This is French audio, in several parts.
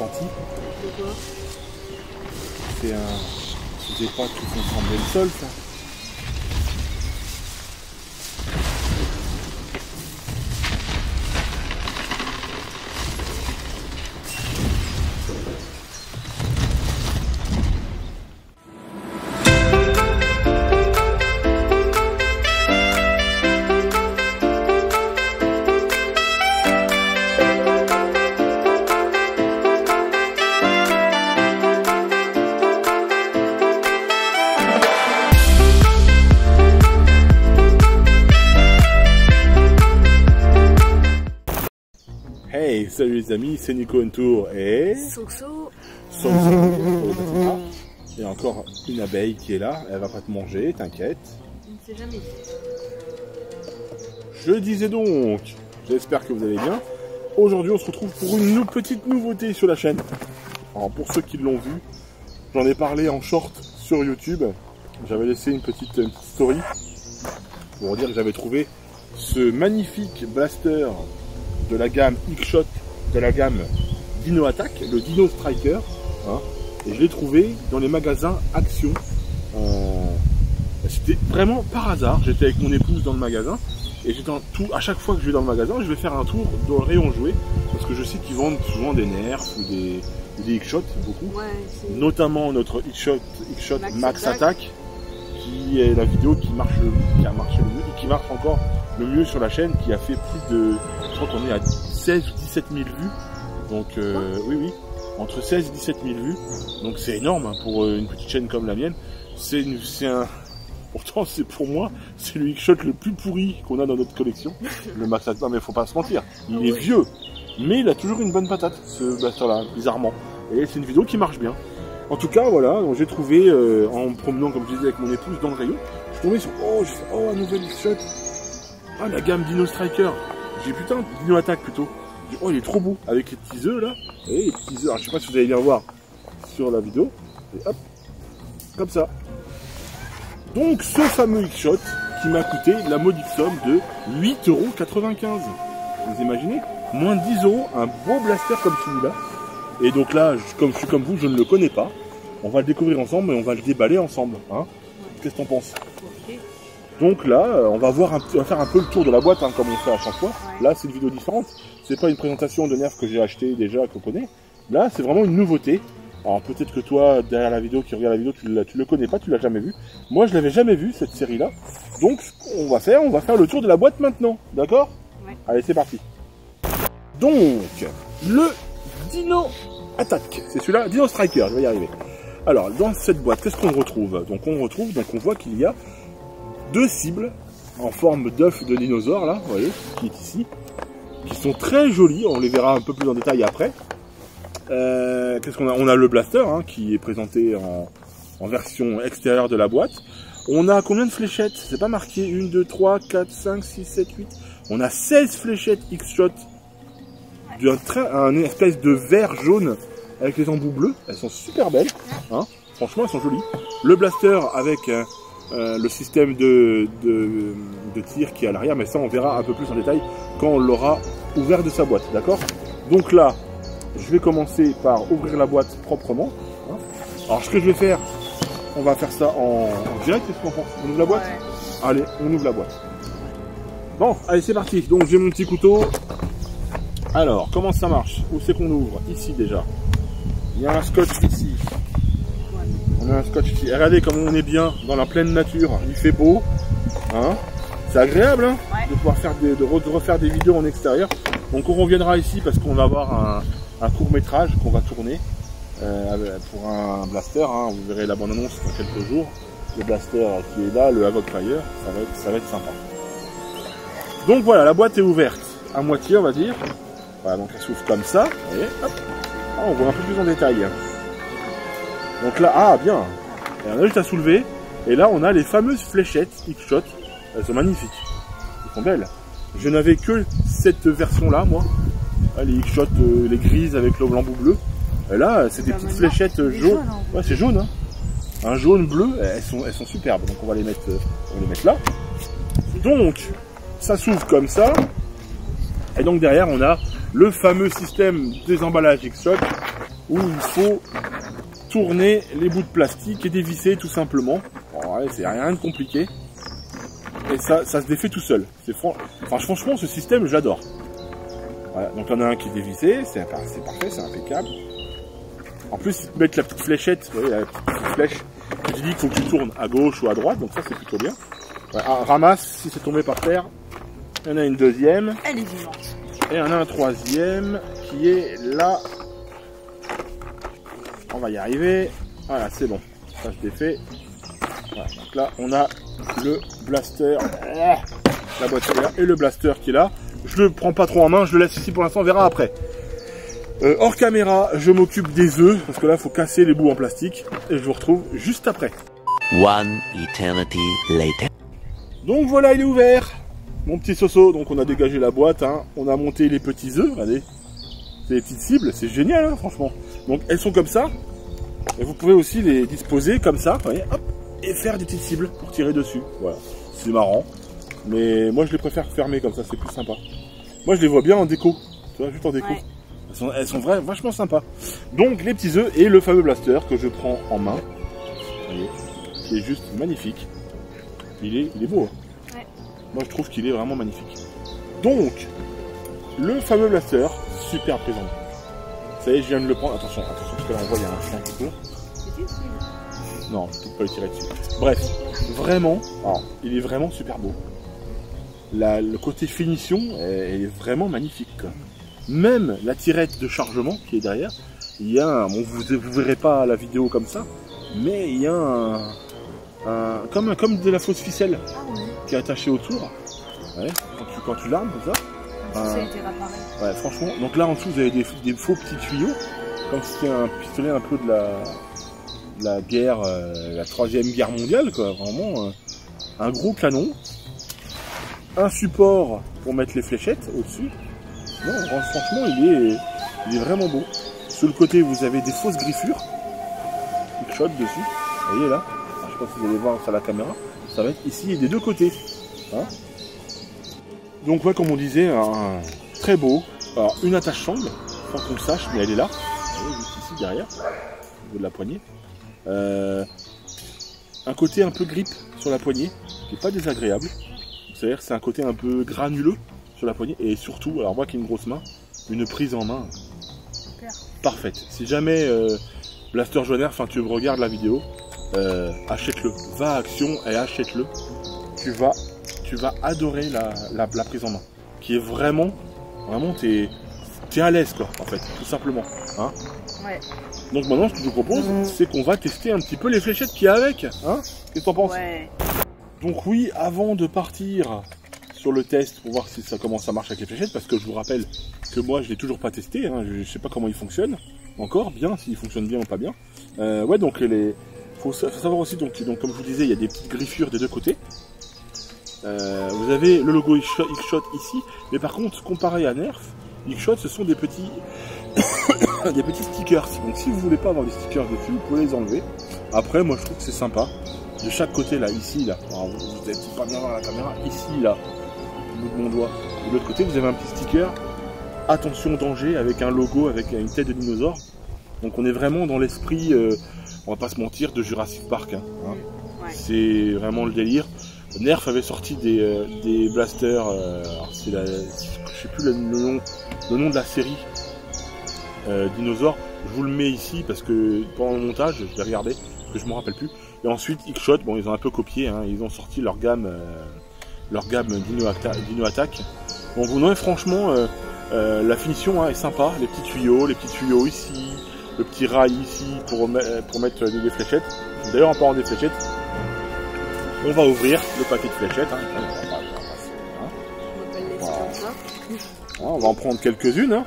ressenti. De quoi? C'est des pâtes qui font trembler le sol, ça. Hey, salut les amis, c'est Nico Tour et Soxo. Il y a encore une abeille qui est là, elle va pas te manger, t'inquiète. On ne sait jamais. Je disais donc, j'espère que vous allez bien. Aujourd'hui on se retrouve pour une petite nouveauté sur la chaîne. Alors pour ceux qui l'ont vu, j'en ai parlé en short sur YouTube. J'avais laissé une petite story pour dire que j'avais trouvé ce magnifique blaster de la gamme X-Shot, de la gamme Dino Attack, le Dino Striker, hein, et je l'ai trouvé dans les magasins Action. C'était vraiment par hasard, j'étais avec mon épouse dans le magasin, et à chaque fois que je vais dans le magasin, je vais faire un tour dans le rayon jouet, parce que je sais qu'ils vendent souvent des Nerf ou des X-Shot, beaucoup, ouais, notamment notre X-Shot Max Attack, qui est la vidéo qui a marché le mieux, et qui marche encore le mieux sur la chaîne, qui a fait plus de, je crois qu'on est à 16 ou 17 000 vues, donc oui, entre 16 et 17 000 vues, donc c'est énorme hein, pour une petite chaîne comme la mienne. Pourtant c'est pour moi, c'est le X-Shot le plus pourri qu'on a dans notre collection, le Max Attack. Non mais faut pas se mentir, il est vieux, mais il a toujours une bonne patate, ce blaster là, bizarrement, et c'est une vidéo qui marche bien. En tout cas voilà, j'ai trouvé, en me promenant comme je disais avec mon épouse dans le rayon, je suis tombé sur, un nouvel X-Shot. Ah, la gamme Dino Striker. J'ai putain, Dino Attack plutôt. Oh, il est trop beau avec les petits œufs là. Et les petits œufs. Alors, je sais pas si vous allez bien voir sur la vidéo. Et hop, comme ça. Donc, ce fameux X-Shot qui m'a coûté la modique somme de 8,95 €. Vous imaginez? Moins de 10 €, un beau blaster comme celui-là. Et donc là, comme je suis comme vous, je ne le connais pas. On va le découvrir ensemble et on va le déballer ensemble. Hein. Qu'est-ce que t'en penses? Donc là, on va faire un peu le tour de la boîte, hein, comme on fait à chaque fois. Ouais. Là, c'est une vidéo différente. C'est pas une présentation de Nerf que j'ai acheté déjà, qu'on connaît. Là, c'est vraiment une nouveauté. Alors peut-être que toi, derrière la vidéo, qui regarde la vidéo, tu le connais pas, tu l'as jamais vu. Moi, je l'avais jamais vu, cette série-là. Donc, on va faire le tour de la boîte maintenant. D'accord? Ouais. Allez, c'est parti. Donc, le Dino Attack. C'est celui-là, Dino Striker, je vais y arriver. Alors, dans cette boîte, qu'est-ce qu'on retrouve? Donc, on voit qu'il y a deux cibles en forme d'œuf de dinosaure là, vous voyez, qui est ici, qui sont très jolies, on les verra un peu plus en détail après. Qu'est-ce qu'on a? On a le blaster hein, qui est présenté en version extérieure de la boîte. On a combien de fléchettes? C'est pas marqué, 1, 2, 3, 4, 5, 6, 7, 8. On a 16 fléchettes X-Shot d'un espèce de vert jaune avec les embouts bleus. Elles sont super belles, hein. Franchement elles sont jolies. Le blaster avec le système de tir qui est à l'arrière, mais ça on verra un peu plus en détail quand on l'aura ouvert de sa boîte, d'accord? Donc là, je vais commencer par ouvrir la boîte proprement. Hein. Alors ce que je vais faire, on va faire ça en direct, qu'est-ce qu'on pense? On ouvre la boîte? Ouais. Allez, on ouvre la boîte. Bon, allez c'est parti, donc j'ai mon petit couteau. Alors, comment ça marche? Où c'est qu'on ouvre? Ici déjà. Il y a un scotch ici. On a un scotch ici. Et regardez comme on est bien dans la pleine nature. Il fait beau. Hein, c'est agréable hein, ouais, de pouvoir faire de refaire des vidéos en extérieur. Donc on reviendra ici parce qu'on va avoir un court-métrage qu'on va tourner pour un blaster. Hein. Vous verrez la bande-annonce dans quelques jours. Le blaster qui est là, le Havoc Fire, ça va être sympa. Donc voilà, la boîte est ouverte à moitié on va dire. Voilà, donc elle s'ouvre comme ça. Et hop, ah, on voit un peu plus en détail. Donc là, ah bien, et on a juste à soulever, et là on a les fameuses fléchettes X-Shot, elles sont magnifiques, elles sont belles. Je n'avais que cette version là moi, les X-Shot, les grises avec le blanc bleu, et là c'est des petites fléchettes jaunes, ouais c'est jaune, hein. Un jaune bleu, elles sont superbes, donc on va les mettre là. Donc ça s'ouvre comme ça, et donc derrière on a le fameux système des emballages X-Shot où il faut tourner les bouts de plastique et dévisser tout simplement. Bon, ouais, c'est rien de compliqué. Et ça se défait tout seul. Franchement, ce système, j'adore. Voilà, donc il y en a un qui est dévissé, c'est parfait, c'est impeccable. En plus, ils te mettent la petite fléchette, vous voyez, la petite flèche, qui te dit qu'il faut que tu tournes à gauche ou à droite, donc ça c'est plutôt bien. Ouais, ramasse, si c'est tombé par terre, il y en a une deuxième. Elle est vivante. Et il y en a un troisième qui est là. On va y arriver. Voilà, c'est bon. Ça se défait. Voilà, donc là, on a le blaster. La boîte solaire et le blaster qui est là. Je le prends pas trop en main, je le laisse ici pour l'instant, on verra après. Hors caméra, je m'occupe des œufs, parce que là, il faut casser les bouts en plastique. Et je vous retrouve juste après. One eternity later. Donc voilà, il est ouvert. Mon petit Soso, donc on a dégagé la boîte, hein. On a monté les petits œufs, regardez. C'est les petites cibles, c'est génial, hein, franchement. Donc elles sont comme ça. Et vous pouvez aussi les disposer comme ça, vous voyez, hop, et faire des petites cibles pour tirer dessus. Voilà, c'est marrant. Mais moi je les préfère fermer comme ça, c'est plus sympa. Moi je les vois bien en déco, tu vois, juste en déco. Ouais. Elles sont vachement sympas. Donc les petits œufs et le fameux blaster que je prends en main. Vous voyez, qui est juste magnifique. Il est beau. Hein. Ouais. Moi je trouve qu'il est vraiment magnifique. Donc, le fameux blaster, super présent. Ça y est, je viens de le prendre. Attention, parce que là on voit il y a un chien qui court. Non, je ne peux pas le tirer dessus. Bref, vraiment, alors, il est vraiment super beau. Le côté finition est vraiment magnifique, quoi. Même la tirette de chargement qui est derrière, il y a un, bon, vous verrez pas la vidéo comme ça, mais il y a comme de la fausse ficelle qui est attachée autour. Ouais, quand tu l'armes comme ça. Ça a été réparé. Ouais, franchement. Donc là en dessous vous avez des faux petits tuyaux, comme si c'était un pistolet un peu de la guerre, la 3e guerre mondiale, quoi. Vraiment un gros canon. Un support pour mettre les fléchettes au-dessus. Non, franchement, il est vraiment beau. Sur le côté, vous avez des fausses griffures. Qui shot dessus. Vous voyez là. Alors, je sais pas si vous allez voir sur la caméra. Ça va être ici et des deux côtés. Hein, donc, ouais, comme on disait, très beau. Alors, une attache sangle, sans qu'on le sache, mais elle est là. Vous voyez, juste ici, derrière, au niveau de la poignée. Un côté un peu grip sur la poignée, qui n'est pas désagréable. C'est-à-dire que c'est un côté un peu granuleux sur la poignée. Et surtout, alors moi qui ai une grosse main, une prise en main parfaite. Si jamais Blaster Joiner, enfin tu regardes la vidéo, achète-le. Va à Action et achète-le. Tu vas adorer la prise en main. Qui est vraiment t'es à l'aise, quoi, en fait, tout simplement. Hein, ouais. Donc maintenant, ce que je vous propose, c'est qu'on va tester un petit peu les fléchettes qu'il y a avec. Hein, qu'est-ce que t'en penses? Ouais. Donc oui, avant de partir sur le test pour voir si ça commence à marcher avec les fléchettes, parce que je vous rappelle que moi je l'ai toujours pas testé, hein, je sais pas comment il fonctionne, encore bien, s'il fonctionne bien ou pas bien. Ouais, donc faut savoir aussi, donc comme je vous disais, il y a des petites griffures des deux côtés. Vous avez le logo X-Shot ici, mais par contre, comparé à Nerf, X-Shot ce sont des petits des petits stickers. Donc si vous voulez pas avoir des stickers dessus, vous pouvez les enlever. Après, moi je trouve que c'est sympa. De chaque côté là, ici là, alors, vous n'allez pas bien voir la caméra, ici là, au bout de mon doigt. De l'autre côté, vous avez un petit sticker, attention danger, avec un logo, avec une tête de dinosaure. Donc on est vraiment dans l'esprit, on va pas se mentir, de Jurassic Park. Hein. Ouais. C'est vraiment le délire. Nerf avait sorti des blasters, c'est je sais plus le nom de la série dinosaure. Je vous le mets ici parce que pendant le montage, je vais regarder, parce que je me rappelle plus. Et ensuite, X-Shot, bon, ils ont un peu copié, hein, ils ont sorti leur gamme Dino Attack. Bon, non, franchement, la finition est sympa, les petits tuyaux ici, le petit rail ici pour mettre des fléchettes. D'ailleurs, en parlant des fléchettes, on va ouvrir le paquet de fléchettes. Hein. On va en prendre quelques-unes. Hein.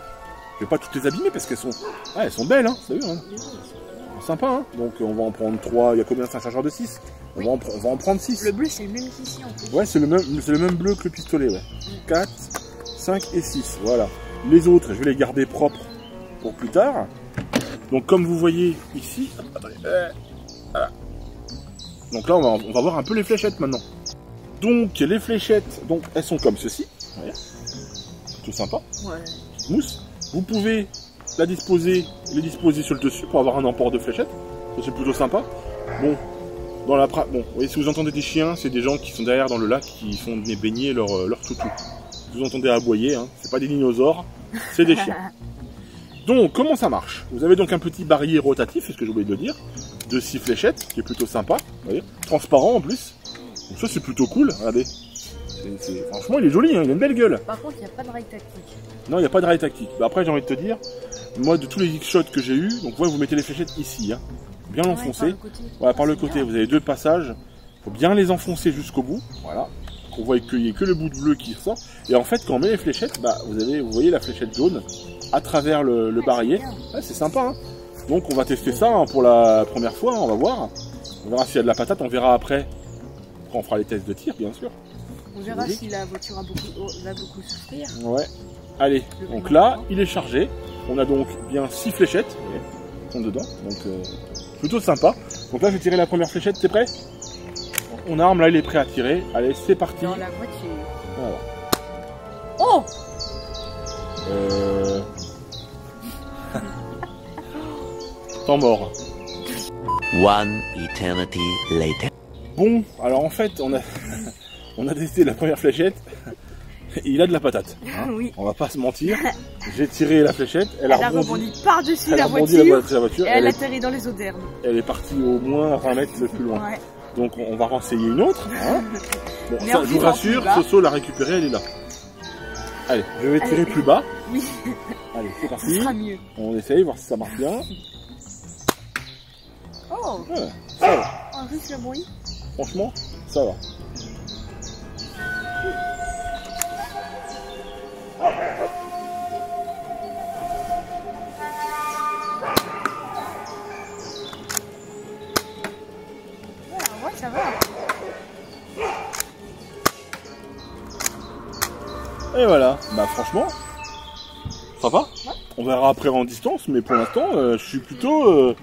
Je vais pas toutes les abîmer parce qu'elles sont belles, hein, vous savez, hein. Sympa, hein. Donc on va en prendre 3, il y a combien? C'est un chargeur de 6 oui. On va en prendre 6. Le bleu c'est le même qu'ici en plus. Ouais, c'est le même bleu que le pistolet, ouais. 4, 5 et 6, voilà. Les autres, je vais les garder propres pour plus tard. Donc comme vous voyez ici, attendez, voilà. Donc là on va voir un peu les fléchettes maintenant. Donc les fléchettes, donc elles sont comme ceci, vous voyez. Tout sympa. Ouais. Mousse. Vous pouvez les disposer sur le dessus pour avoir un emport de fléchettes. Ça c'est plutôt sympa. Bon, vous voyez, si vous entendez des chiens, c'est des gens qui sont derrière dans le lac qui font venir baigner leur toutou. Si vous entendez aboyer, hein, c'est pas des dinosaures, c'est des chiens. Donc, comment ça marche? Vous avez donc un petit barillet rotatif, c'est ce que j'ai oublié de dire, de 6 fléchettes, qui est plutôt sympa, vous voyez, transparent en plus. Donc ça c'est plutôt cool, regardez. Franchement il est joli, hein, il a une belle gueule. Par contre, il n'y a pas de rail tactique. Non, il n'y a pas de rail tactique. Bah, après j'ai envie de te dire, moi de tous les X-Shots que j'ai eu, donc vous mettez les fléchettes ici, hein, bien l'enfoncer. Voilà, par le côté, vous avez 2 passages, il faut bien les enfoncer jusqu'au bout, voilà. Qu'on voit qu'il n'y ait que le bout de bleu qui ressort. Et en fait quand on met les fléchettes, bah, vous voyez la fléchette jaune à travers le barillet. Ouais, c'est sympa, hein. Donc on va tester ça hein, pour la première fois, hein, on va voir. On verra s'il y a de la patate, on verra après. Après on fera les tests de tir bien sûr. On verra si la voiture va beaucoup souffrir. Ouais. Allez, donc là, il est chargé. On a donc bien 6 fléchettes qui sont dedans. Donc plutôt sympa. Donc là, je vais tirer la première fléchette. T'es prêt? On arme, là, il est prêt à tirer. Allez, c'est parti. Dans la voiture. Voilà. Oh! Temps mort. One eternity later. Bon, alors en fait, on a testé la première fléchette. Il a de la patate. Hein. Oui. On va pas se mentir. J'ai tiré la fléchette. Elle a rebondi par-dessus la voiture. Et elle atterrit dans les eaux d'herbe. Elle est partie au moins 20 mètres plus loin. Ouais. Donc on va renseigner une autre. Hein. Bon, ça, je vous rassure, Soso l'a récupérée, elle est là. Allez, je vais tirer plus bas. Oui. Allez, c'est parti. Ça sera mieux. On essaye, voir si ça marche bien. Oh, ouais, ça va. Oh, juste le bruit. Franchement, ça va. Ouais, ça va. Et voilà, bah franchement, ça va. Ouais. On verra après en distance, mais pour l'instant, je suis plutôt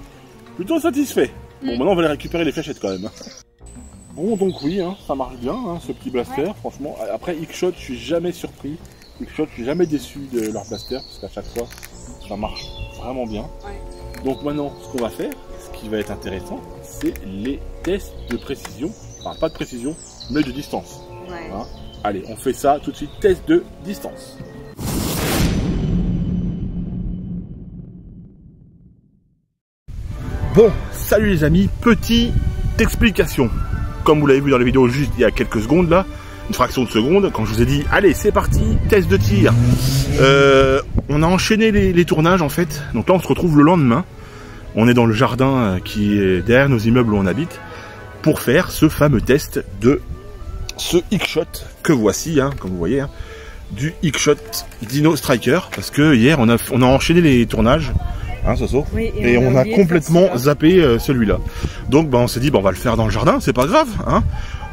satisfait. Bon, maintenant on va aller récupérer les fléchettes quand même. Bon, donc oui, hein, ça marche bien, hein, ce petit blaster, ouais. Franchement. Après X-Shot, je suis jamais surpris. X-Shot, je suis jamais déçu de leur blaster, parce qu'à chaque fois, ça marche vraiment bien. Ouais. Donc maintenant, ce qu'on va faire, ce qui va être intéressant, c'est les tests de précision. Enfin, pas de précision, mais de distance. Ouais. Hein. Allez, on fait ça tout de suite, test de distance. Bon, salut les amis, petite explication. Comme vous l'avez vu dans la vidéo juste il y a quelques secondes là, une fraction de seconde, quand je vous ai dit allez c'est parti, test de tir. On a enchaîné les tournages en fait, donc là on se retrouve le lendemain. On est dans le jardin qui est derrière nos immeubles où on habite, pour faire ce fameux test de ce X-Shot que voici, hein, comme vous voyez, hein, du X-Shot Dino Striker, parce que hier on a enchaîné les tournages. Hein, Soso, oui, et on a complètement zappé celui-là. Donc bah, on s'est dit bah, on va le faire dans le jardin, c'est pas grave. Hein.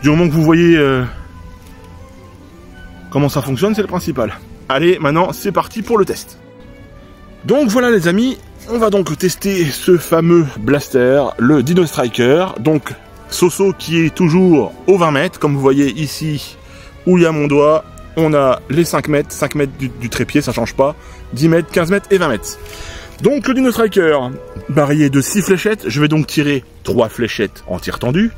Du moment que vous voyez comment ça fonctionne, c'est le principal. Allez, maintenant c'est parti pour le test. Donc voilà les amis, on va donc tester ce fameux blaster, le Dino Striker. Donc Soso qui est toujours aux 20 mètres, comme vous voyez ici où il y a mon doigt. On a les 5 mètres du trépied, ça change pas. 10 mètres, 15 mètres et 20 mètres. Donc le Dino Striker, barillet de 6 fléchettes, je vais donc tirer 3 fléchettes en tir tendu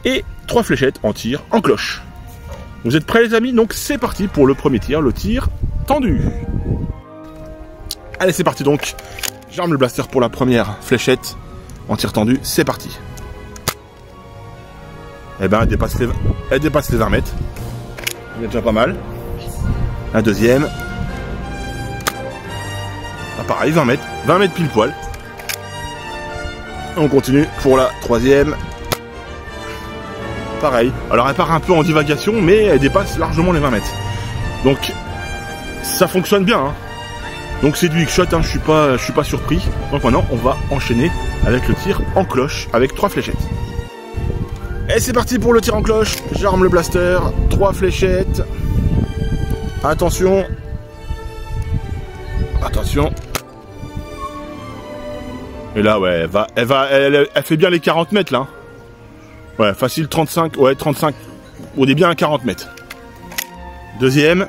et 3 fléchettes en tir en cloche. Vous êtes prêts les amis? Donc c'est parti pour le premier tir, le tir tendu. Allez c'est parti donc, j'arme le blaster pour la première fléchette en tir tendu, c'est parti. Eh ben elle dépasse les 20 mètres, c'est déjà pas mal. La deuxième. Ah, pareil, 20 mètres pile poil. On continue pour la troisième. Pareil. Alors elle part un peu en divagation, mais elle dépasse largement les 20 mètres. Donc ça fonctionne bien. Hein. Donc c'est du X-Shot, hein, je suis pas surpris. Donc maintenant on va enchaîner avec le tir en cloche avec 3 fléchettes. Et c'est parti pour le tir en cloche. J'arme le blaster, 3 fléchettes. Attention. Attention. Et là, ouais, elle fait bien les 40 mètres, là. Ouais, facile 35, ouais, 35. On est bien à 40 mètres. Deuxième.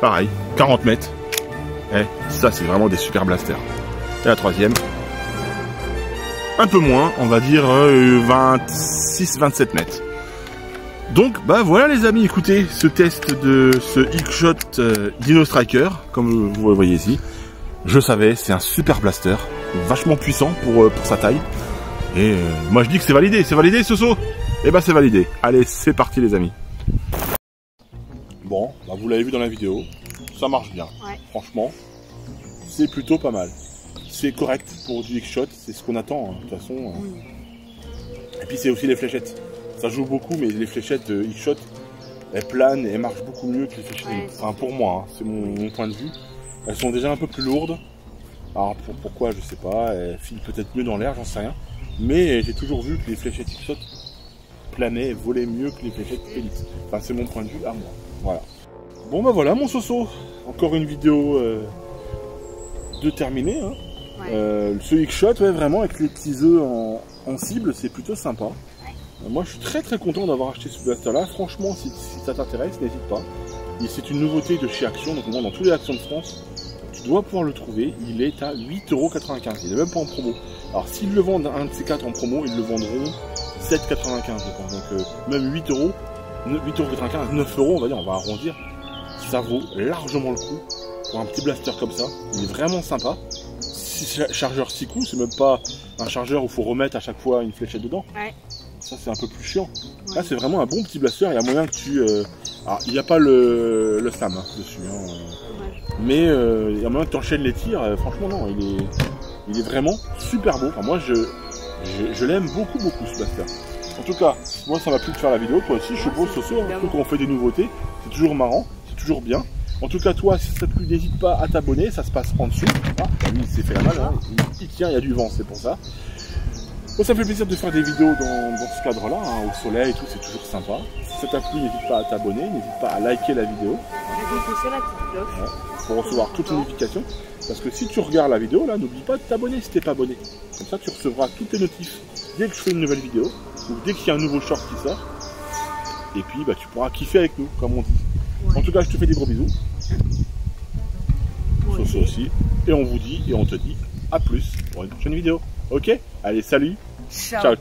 pareil, 40 mètres. Eh, ça c'est vraiment des super blasters. Et la troisième, un peu moins, on va dire 26-27 mètres. Donc bah voilà les amis, écoutez, ce test de ce X-Shot Dino Striker, comme vous le voyez ici, je savais, c'est un super blaster, vachement puissant pour sa taille. Et moi je dis que c'est validé ce saut. Et bah c'est validé. Allez, c'est parti les amis. Bon, bah, vous l'avez vu dans la vidéo, ça marche bien. Ouais. Franchement, c'est plutôt pas mal. C'est correct pour du X-Shot, c'est ce qu'on attend, hein, de toute façon. Et puis c'est aussi les fléchettes. Ça joue beaucoup, mais les fléchettes X-Shot, elles planent et elles marchent beaucoup mieux que les fléchettes. Ouais, enfin, pour moi, hein, c'est mon point de vue. Elles sont déjà un peu plus lourdes. Alors pourquoi, je sais pas, elles filent peut-être mieux dans l'air, j'en sais rien. Mais j'ai toujours vu que les fléchettes X-Shot planaient et volaient mieux que les fléchettes Elite. Enfin, c'est mon point de vue à moi. Voilà. Bon bah voilà mon Soso. Encore une vidéo de terminée. Hein. Ouais. Ce X-Shot, ouais, vraiment, avec les petits œufs en cible, c'est plutôt sympa. Moi, je suis très content d'avoir acheté ce blaster-là. Franchement, si ça t'intéresse, n'hésite pas. C'est une nouveauté de chez Action, donc dans tous les Actions de France, tu dois pouvoir le trouver. Il est à 8,95 €. Il n'est même pas en promo. Alors, s'ils le vendent un de ces quatre en promo, ils le vendront 7,95 €, je pense. Donc, même 8 €, 8,95 €, 9 €, on va dire, on va arrondir. Ça vaut largement le coup pour un petit blaster comme ça. Il est vraiment sympa. Chargeur 6 coups, c'est même pas un chargeur où il faut remettre à chaque fois une fléchette dedans. Ouais. Ça c'est un peu plus chiant. Ouais. Là c'est vraiment un bon petit blaster, il y a moyen que tu... Alors il n'y a pas le SAM hein, dessus, hein, mais il y a moyen que tu enchaînes les tirs, franchement non, il est vraiment super beau. Enfin, moi je l'aime beaucoup ce blaster. En tout cas, moi ça m'a plu de faire la vidéo, toi aussi je suppose Soso, hein, quand on fait des nouveautés, c'est toujours marrant, c'est toujours bien. En tout cas, toi, si ça te plaît, n'hésite pas à t'abonner, ça se passe en dessous. Ah, lui, il s'est fait la malle, hein. Il tient, il y a du vent, c'est pour ça. Bon, ça me fait plaisir de faire des vidéos dans ce cadre-là, hein, au soleil et tout, c'est toujours sympa. Si ça t'a plu, n'hésite pas à t'abonner, n'hésite pas à liker la vidéo. Pour recevoir toutes les notifications. Parce que si tu regardes la vidéo, là, n'oublie pas de t'abonner si t'es pas abonné. Comme ça, tu recevras toutes tes notifs dès que je fais une nouvelle vidéo, ou dès qu'il y a un nouveau short qui sort. Et puis, bah, tu pourras kiffer avec nous, comme on dit. Ouais. En tout cas, je te fais des gros bisous. Soso aussi. Et on vous dit, et on te dit à plus pour une prochaine vidéo. Ok? Allez, salut. Ciao.